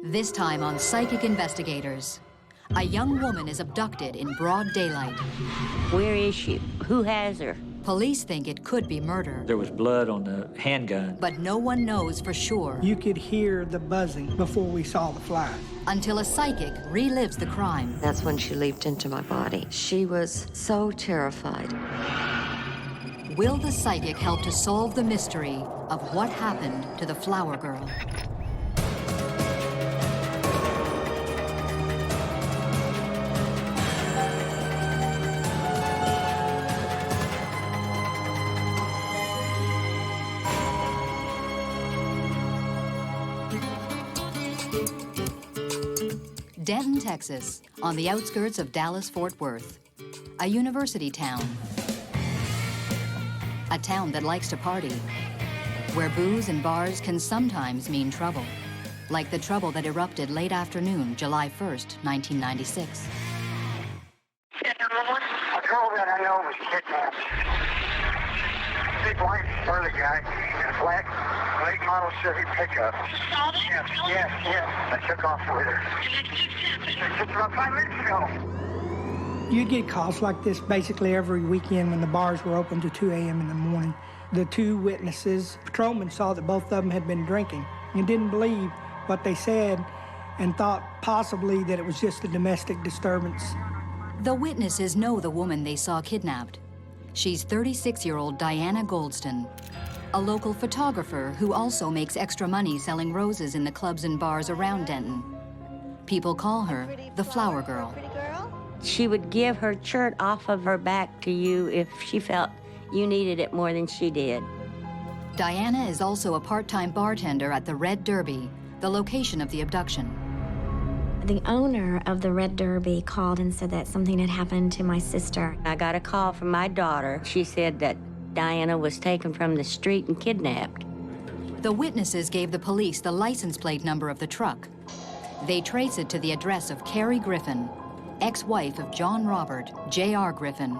This time on Psychic Investigators. A young woman is abducted in broad daylight. Where is she? Who has her? Police think it could be murder. There was blood on the handgun. But no one knows for sure. You could hear the buzzing before we saw the flies. Until a psychic relives the crime. That's when she leaped into my body. She was so terrified. Will the psychic help to solve the mystery of what happened to the flower girl? Denton, Texas, on the outskirts of Dallas-Fort Worth, a university town. A town that likes to party, where booze and bars can sometimes mean trouble, like the trouble that erupted late afternoon, July 1st, 1996. A girl that I know was kidnapped. Big white, burly guy in a black late model Chevy pickup. Yes. I took off with her. Just about 5 minutes ago. You'd get calls like this basically every weekend when the bars were open to 2 a.m. in the morning. The two witnesses, patrolmen, saw that both of them had been drinking and didn't believe what they said and thought possibly that it was just a domestic disturbance. The witnesses know the woman they saw kidnapped. She's 36-year-old Diana Goldston, a local photographer who also makes extra money selling roses in the clubs and bars around Denton. People call her the Flower Girl. She would give her shirt off of her back to you if she felt you needed it more than she did. Diana is also a part-time bartender at the Red Derby, the location of the abduction. The owner of the Red Derby called and said that something had happened to my sister. I got a call from my daughter. She said that Diana was taken from the street and kidnapped. The witnesses gave the police the license plate number of the truck. They trace it to the address of Carrie Griffin, ex-wife of John Robert, J.R. Griffin,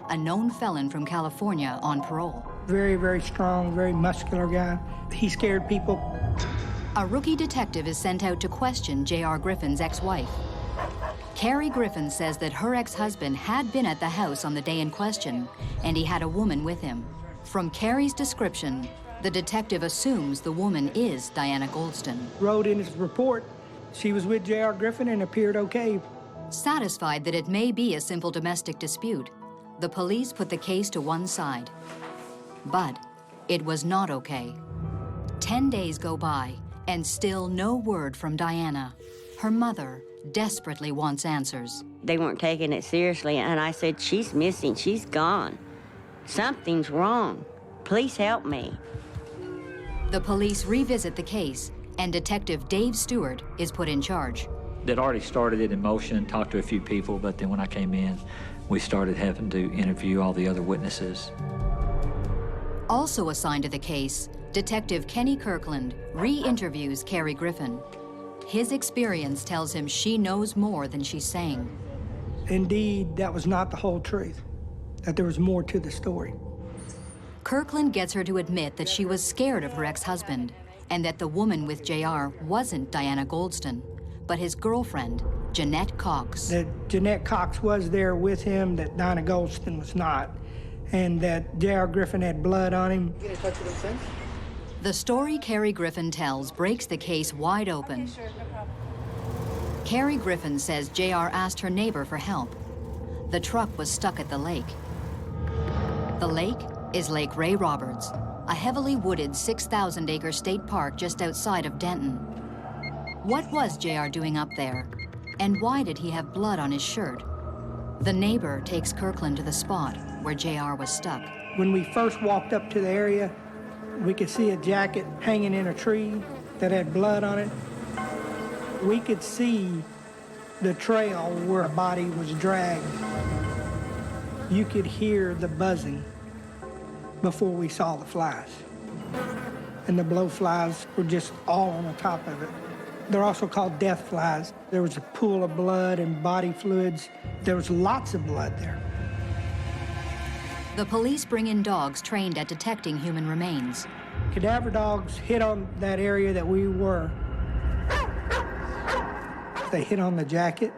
a known felon from California on parole. Very, very strong, very muscular guy. He scared people. A rookie detective is sent out to question J.R. Griffin's ex-wife. Carrie Griffin says that her ex-husband had been at the house on the day in question, and he had a woman with him. From Carrie's description, the detective assumes the woman is Diana Goldston. Wrote in his report she was with J.R. Griffin and appeared okay. Satisfied that it may be a simple domestic dispute, the police put the case to one side. But it was not okay. 10 days go by, and still no word from Diana. Her mother desperately wants answers. They weren't taking it seriously, and I said, she's missing, she's gone. Something's wrong. Please help me. The police revisit the case, and Detective Dave Stewart is put in charge. They'd already started it in motion, talked to a few people, but then when I came in, we started having to interview all the other witnesses. Also assigned to the case, Detective Kenny Kirkland re-interviews Carrie Griffin. His experience tells him she knows more than she's saying. Indeed, that was not the whole truth, that there was more to the story. Kirkland gets her to admit that she was scared of her ex-husband and that the woman with JR wasn't Diana Goldston, but his girlfriend, Jeanette Cox. That Jeanette Cox was there with him, that Diana Goldston was not, and that J.R. Griffin had blood on him. You get in touch with him since? The story Carrie Griffin tells breaks the case wide open. Okay, sure, no problem. Carrie Griffin says JR asked her neighbor for help. The truck was stuck at the lake. The lake is Lake Ray Roberts, a heavily wooded 6,000-acre state park just outside of Denton. What was JR doing up there? And why did he have blood on his shirt? The neighbor takes Kirkland to the spot where JR was stuck. When we first walked up to the area, we could see a jacket hanging in a tree that had blood on it. We could see the trail where a body was dragged. You could hear the buzzing before we saw the flies. And the blowflies were just all on the top of it. They're also called death flies. There was a pool of blood and body fluids. There was lots of blood there. The police bring in dogs trained at detecting human remains. Cadaver dogs hit on that area that we were. They hit on the jacket.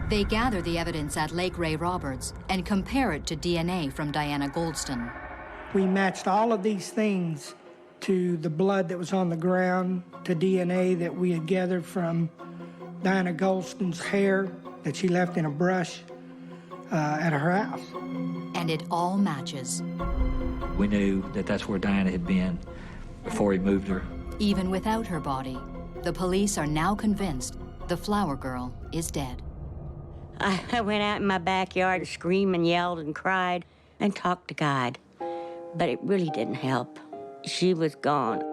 They gather the evidence at Lake Ray Roberts and compare it to DNA from Diana Goldston. We matched all of these things to the blood that was on the ground, to DNA that we had gathered from Diana Goldston's hair that she left in a brush at her house. And it all matches. We knew that that's where Diana had been before he moved her. Even without her body, the police are now convinced the flower girl is dead. I went out in my backyard, screamed and yelled and cried and talked to God. But it really didn't help. She was gone.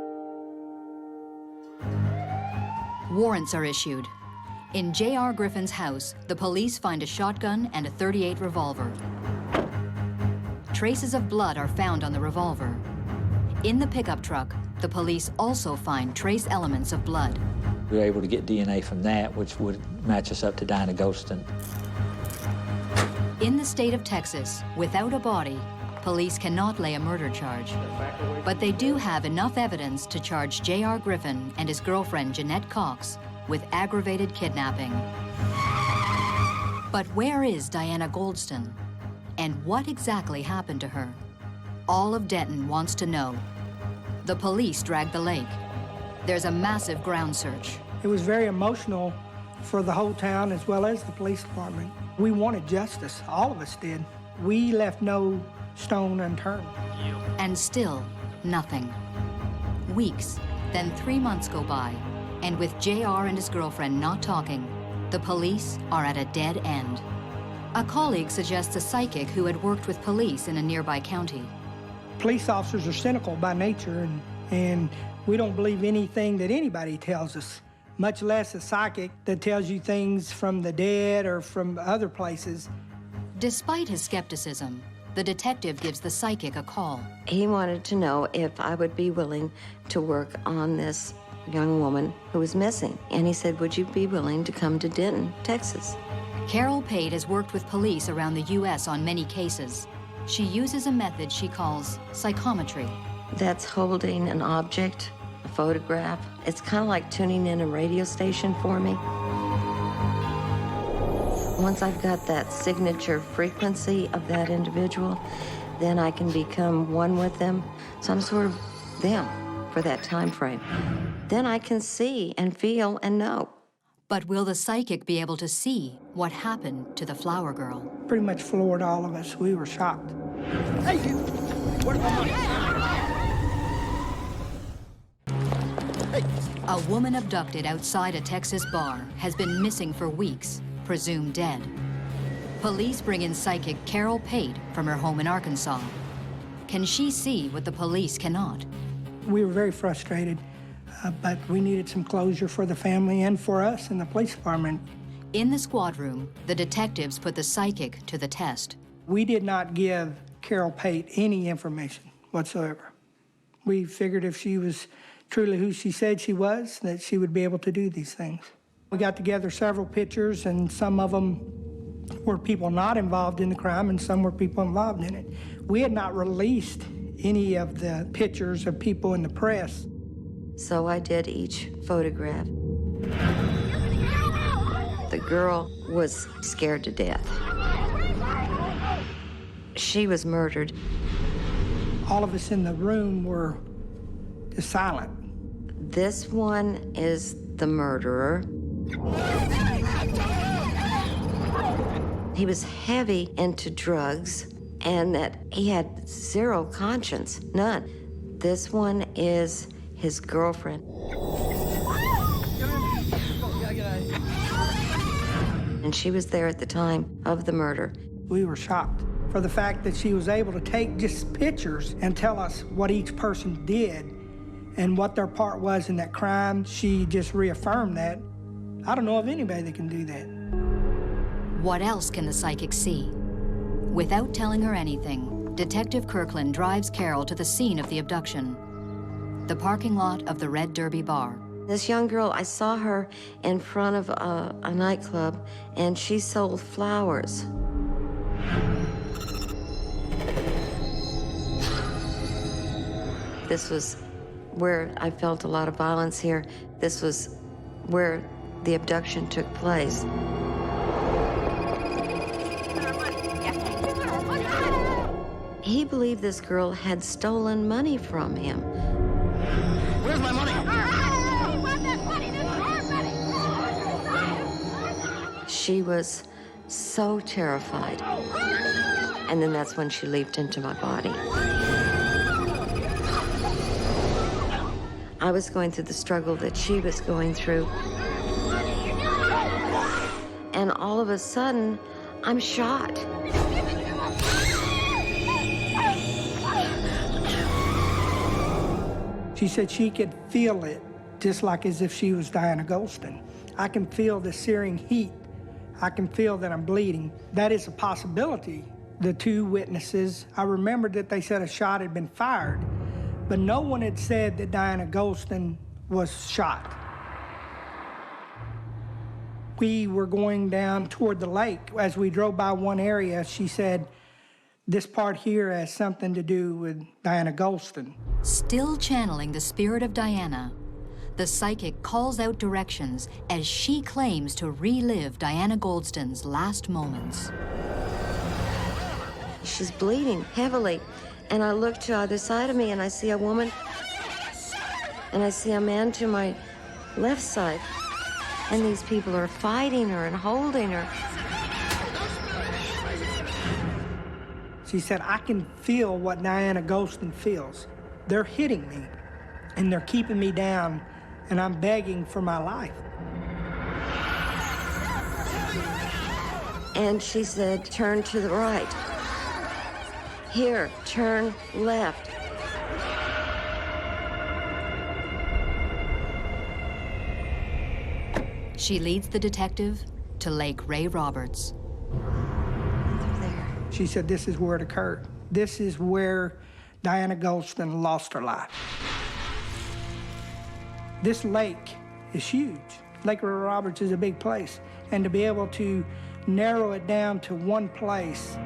Warrants are issued. In J.R. Griffin's house, the police find a shotgun and a .38 revolver. Traces of blood are found on the revolver. In the pickup truck, the police also find trace elements of blood. We were able to get DNA from that, which would match us up to Diana Goldston. In the state of Texas, without a body, police cannot lay a murder charge. But they do have enough evidence to charge J.R. Griffin and his girlfriend, Jeanette Cox, with aggravated kidnapping. But where is Diana Goldston? And what exactly happened to her? All of Denton wants to know. The police drag the lake. There's a massive ground search. It was very emotional for the whole town as well as the police department. We wanted justice, all of us did. We left no stone unturned. And still, nothing. Weeks, then 3 months go by, and with JR and his girlfriend not talking, the police are at a dead end. A colleague suggests a psychic who had worked with police in a nearby county. Police officers are cynical by nature, and we don't believe anything that anybody tells us, much less a psychic that tells you things from the dead or from other places. Despite his skepticism, the detective gives the psychic a call. He wanted to know if I would be willing to work on this young woman who was missing. And he said, would you be willing to come to Denton, Texas? Carol Pate has worked with police around the U.S. on many cases. She uses a method she calls psychometry. That's holding an object, a photograph. It's kind of like tuning in a radio station for me. Once I've got that signature frequency of that individual, then I can become one with them. So I'm sort of them for that time frame. Then I can see and feel and know. But will the psychic be able to see what happened to the flower girl? Pretty much floored all of us. We were shocked. Hey, you! Where's my money? Hey! A woman abducted outside a Texas bar has been missing for weeks, presumed dead. Police bring in psychic Carol Pate from her home in Arkansas. Can she see what the police cannot? We were very frustrated, but we needed some closure for the family and for us in the police department. In the squad room, the detectives put the psychic to the test. We did not give Carol Pate any information whatsoever. We figured if she was truly who she said she was, that she would be able to do these things. We got together several pictures, and some of them were people not involved in the crime, and some were people involved in it. We had not released any of the pictures of people in the press. So I did each photograph. The girl was scared to death. She was murdered. All of us in the room were just silent. This one is the murderer. He was heavy into drugs and that he had zero conscience, none. This one is his girlfriend. And she was there at the time of the murder. We were shocked for the fact that she was able to take just pictures and tell us what each person did and what their part was in that crime. She just reaffirmed that. I don't know of anybody that can do that. What else can the psychic see? Without telling her anything, Detective Kirkland drives Carol to the scene of the abduction, the parking lot of the Red Derby Bar. This young girl, I saw her in front of a nightclub, and she sold flowers. This was where I felt a lot of violence here. This was where the abduction took place. He believed this girl had stolen money from him. Where's my money? She was so terrified. And then that's when she leaped into my body. I was going through the struggle that she was going through. And all of a sudden, I'm shot. She said she could feel it, just like as if she was Diana Goldston. I can feel the searing heat. I can feel that I'm bleeding. That is a possibility. The two witnesses, I remembered that they said a shot had been fired, but no one had said that Diana Goldston was shot. We were going down toward the lake. As we drove by one area, she said, this part here has something to do with Diana Goldston. Still channeling the spirit of Diana, the psychic calls out directions as she claims to relive Diana Goldston's last moments. She's bleeding heavily, and I look to either side of me and I see a woman, and I see a man to my left side, and these people are fighting her and holding her. She said, I can feel what Diana Goldston feels. They're hitting me, and they're keeping me down, and I'm begging for my life. And she said, turn to the right. Here, turn left. She leads the detective to Lake Ray Roberts. She said, this is where it occurred. This is where Diana Goldston lost her life. This lake is huge. Lake Ray Roberts is a big place. And to be able to narrow it down to one place,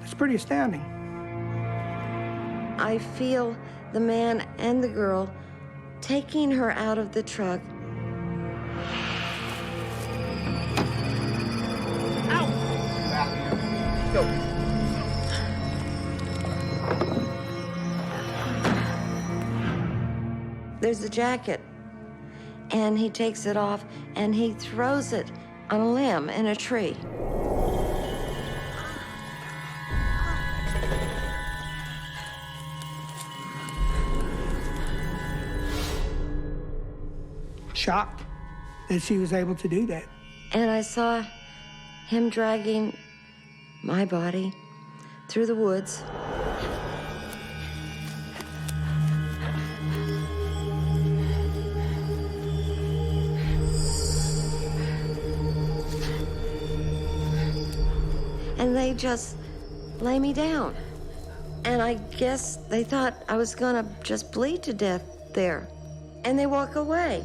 it's pretty astounding. I feel the man and the girl taking her out of the truck. Go. There's a jacket, and he takes it off, and he throws it on a limb in a tree. Shocked that she was able to do that. And I saw him dragging my body through the woods. And they just lay me down. And I guess they thought I was gonna just bleed to death there. And they walk away.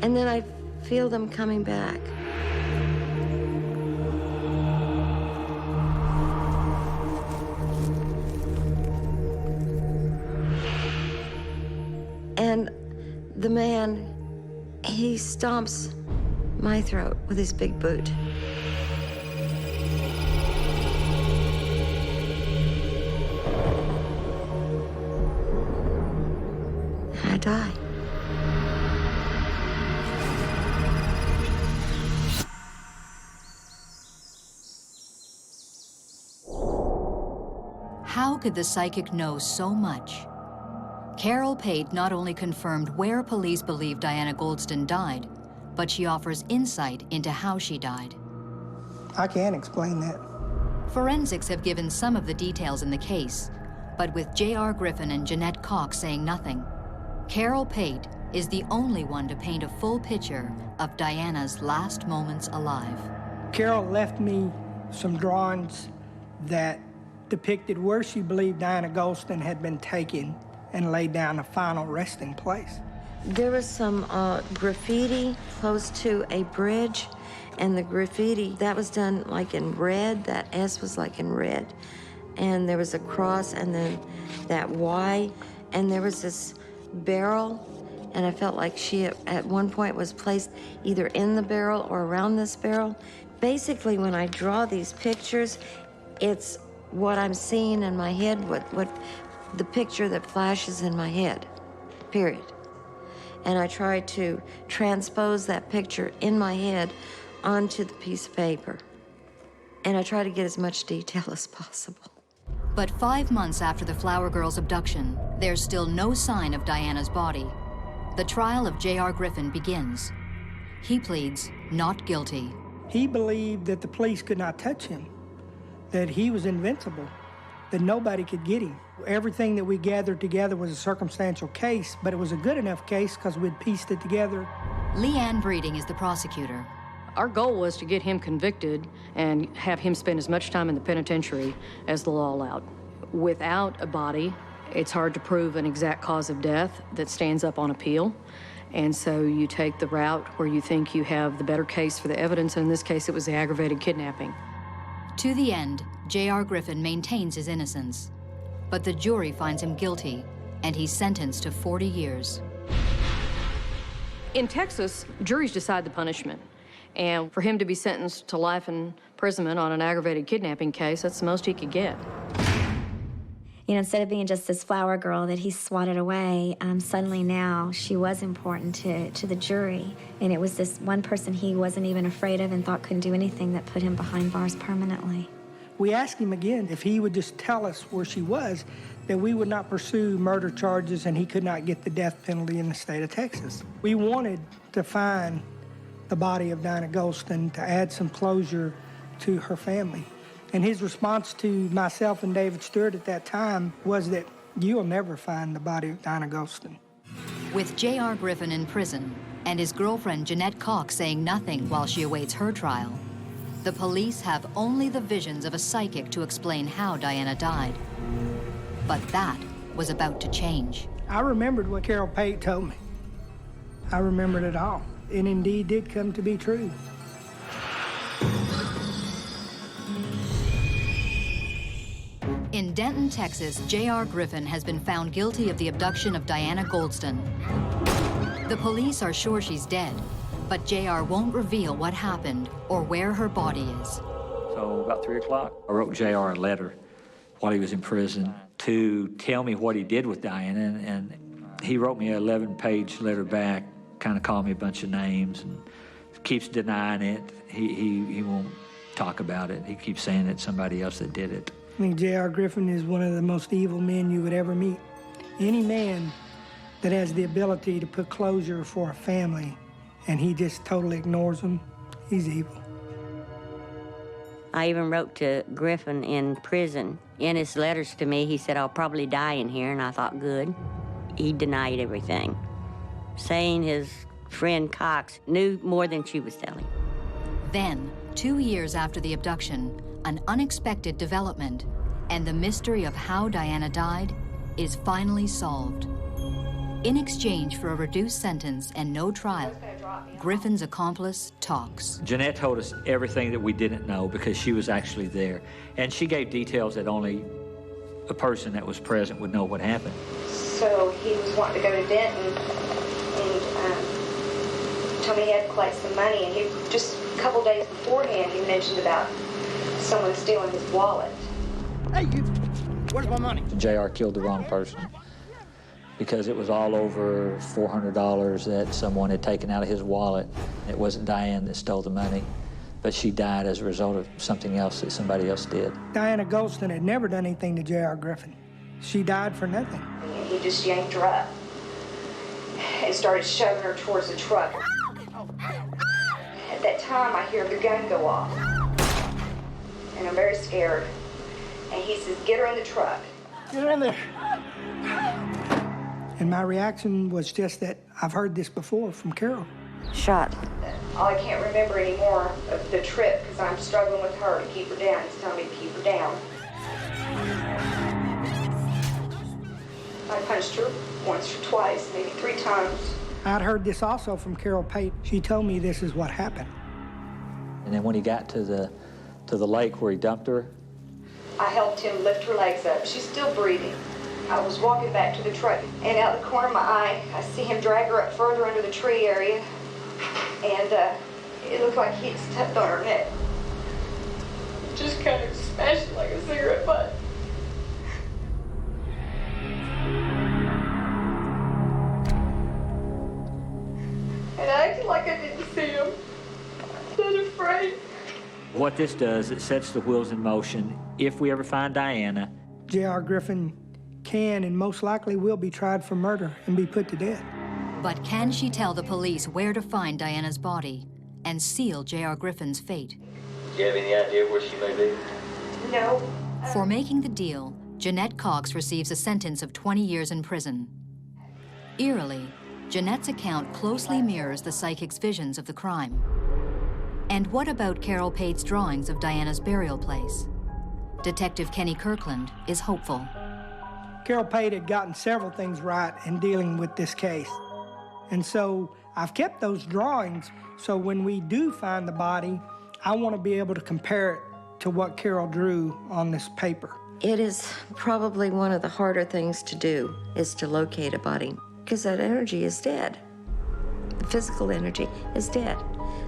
And then I feel them coming back. And the man, he stomps my throat with his big boot. I die. How could the psychic know so much? Carol Pate not only confirmed where police believe Diana Goldston died, but she offers insight into how she died. I can't explain that. Forensics have given some of the details in the case, but with J.R. Griffin and Jeanette Cox saying nothing, Carol Pate is the only one to paint a full picture of Diana's last moments alive. Carol left me some drawings that depicted where she believed Diana Goldston had been taken and laid down a final resting place. There was some graffiti close to a bridge, and the graffiti, that was done like in red. That S was like in red. and there was a cross, and then that Y, and there was this barrel, and I felt like she at one point was placed either in the barrel or around this barrel. Basically, when I draw these pictures, it's what I'm seeing in my head, what the picture that flashes in my head, period. And I try to transpose that picture in my head onto the piece of paper. And I try to get as much detail as possible. But 5 months after the Flower Girl's abduction, there's still no sign of Diana's body. The trial of J.R. Griffin begins. He pleads not guilty. He believed that the police could not touch him, that he was invincible, that nobody could get him. Everything that we gathered together was a circumstantial case, but it was a good enough case because we'd pieced it together. Leanne Breeding is the prosecutor. Our goal was to get him convicted and have him spend as much time in the penitentiary as the law allowed. Without a body, it's hard to prove an exact cause of death that stands up on appeal. And so you take the route where you think you have the better case for the evidence, and in this case, it was the aggravated kidnapping. To the end, J.R. Griffin maintains his innocence. But the jury finds him guilty, and he's sentenced to 40 years. In Texas, juries decide the punishment. And for him to be sentenced to life imprisonment on an aggravated kidnapping case, that's the most he could get. You know, instead of being just this flower girl that he swatted away, suddenly now she was important to the jury. And it was this one person he wasn't even afraid of and thought couldn't do anything that put him behind bars permanently. We asked him again if he would just tell us where she was, that we would not pursue murder charges and he could not get the death penalty in the state of Texas. We wanted to find the body of Diana Goldston to add some closure to her family. And his response to myself and David Stewart at that time was that you'll never find the body of Diana Goldston. With J.R. Griffin in prison and his girlfriend Jeanette Cox saying nothing while she awaits her trial, the police have only the visions of a psychic to explain how Diana died. But that was about to change. I remembered what Carol Pate told me. I remembered it all. It indeed did come to be true. In Denton, Texas, J.R. Griffin has been found guilty of the abduction of Diana Goldston. The police are sure she's dead, but J.R. won't reveal what happened or where her body is. So about 3 o'clock, I wrote J.R. a letter while he was in prison to tell me what he did with Diana, and he wrote me an 11-page letter back, kind of called me a bunch of names, and keeps denying it. He won't talk about it. He keeps saying it's somebody else that did it. I think J.R. Griffin is one of the most evil men you would ever meet. Any man that has the ability to put closure for a family and he just totally ignores them, he's evil. I even wrote to Griffin in prison. In his letters to me, he said, I'll probably die in here, and I thought, good. He denied everything, saying his friend Cox knew more than she was telling. Then, 2 years after the abduction, an unexpected development, and the mystery of how Diana died is finally solved. In exchange for a reduced sentence and no trial, Griffin's accomplice talks. Jeanette told us everything that we didn't know because she was actually there. And she gave details that only a person that was present would know what happened. So he was wanting to go to Denton and told me he had to collect some money. And he just a couple days beforehand, he mentioned about someone stealing his wallet. Hey, you, where's my money? J.R. killed the wrong person because it was all over $400 that someone had taken out of his wallet. It wasn't Diane that stole the money, but she died as a result of something else that somebody else did. Diana Goldston had never done anything to J.R. Griffin. She died for nothing. And he just yanked her up and started shoving her towards the truck. At that time, I hear the gun go off, and I'm very scared. And he says, get her in the truck. Get her in there. And my reaction was just that I've heard this before from Carol. Shot. All I can't remember anymore of the trip because I'm struggling with her to keep her down. He's telling me to keep her down. I punched her once or twice, maybe 3 times. I'd heard this also from Carol Pate. She told me this is what happened. And then when he got to the lake where he dumped her, I helped him lift her legs up. She's still breathing. I was walking back to the truck, and out the corner of my eye, I see him drag her up further under the tree area, and it looked like he'd stepped on her neck. Just kind of smashed it like a cigarette butt. And I acted like I didn't see him. I was afraid. What this does, it sets the wheels in motion. If we ever find Diana, J.R. Griffin can and most likely will be tried for murder and be put to death. But can she tell the police where to find Diana's body and seal J.R. Griffin's fate? Do you have any idea where she may be? No. For making the deal, Jeanette Cox receives a sentence of 20 years in prison. Eerily, Jeanette's account closely mirrors the psychic's visions of the crime. And what about Carol Pate's drawings of Diana's burial place? Detective Kenny Kirkland is hopeful. Carol Pate had gotten several things right in dealing with this case. And so I've kept those drawings, so when we do find the body, I want to be able to compare it to what Carol drew on this paper. It is probably one of the harder things to do, is to locate a body, because that energy is dead. The physical energy is dead.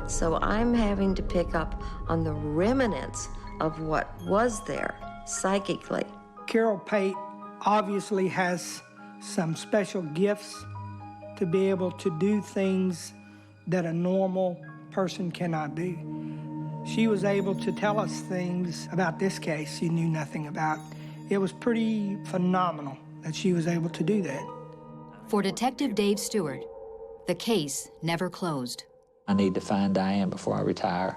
So I'm having to pick up on the remnants of what was there psychically. Carol Pate obviously has some special gifts to be able to do things that a normal person cannot do. She was able to tell us things about this case she knew nothing about. It was pretty phenomenal that she was able to do that. For Detective Dave Stewart, the case never closed. I need to find Diane before I retire.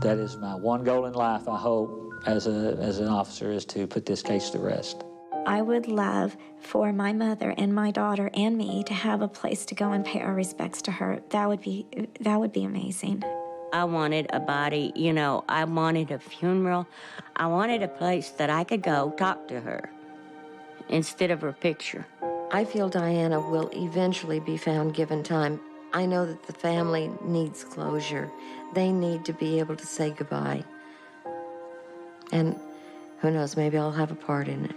That is my one goal in life, I hope, as an officer, is to put this case to rest. I would love for my mother and my daughter and me to have a place to go and pay our respects to her. That would be amazing. I wanted a body, you know, I wanted a funeral. I wanted a place that I could go talk to her instead of her picture. I feel Diana will eventually be found given time. I know that the family needs closure. They need to be able to say goodbye. And who knows, maybe I'll have a part in it.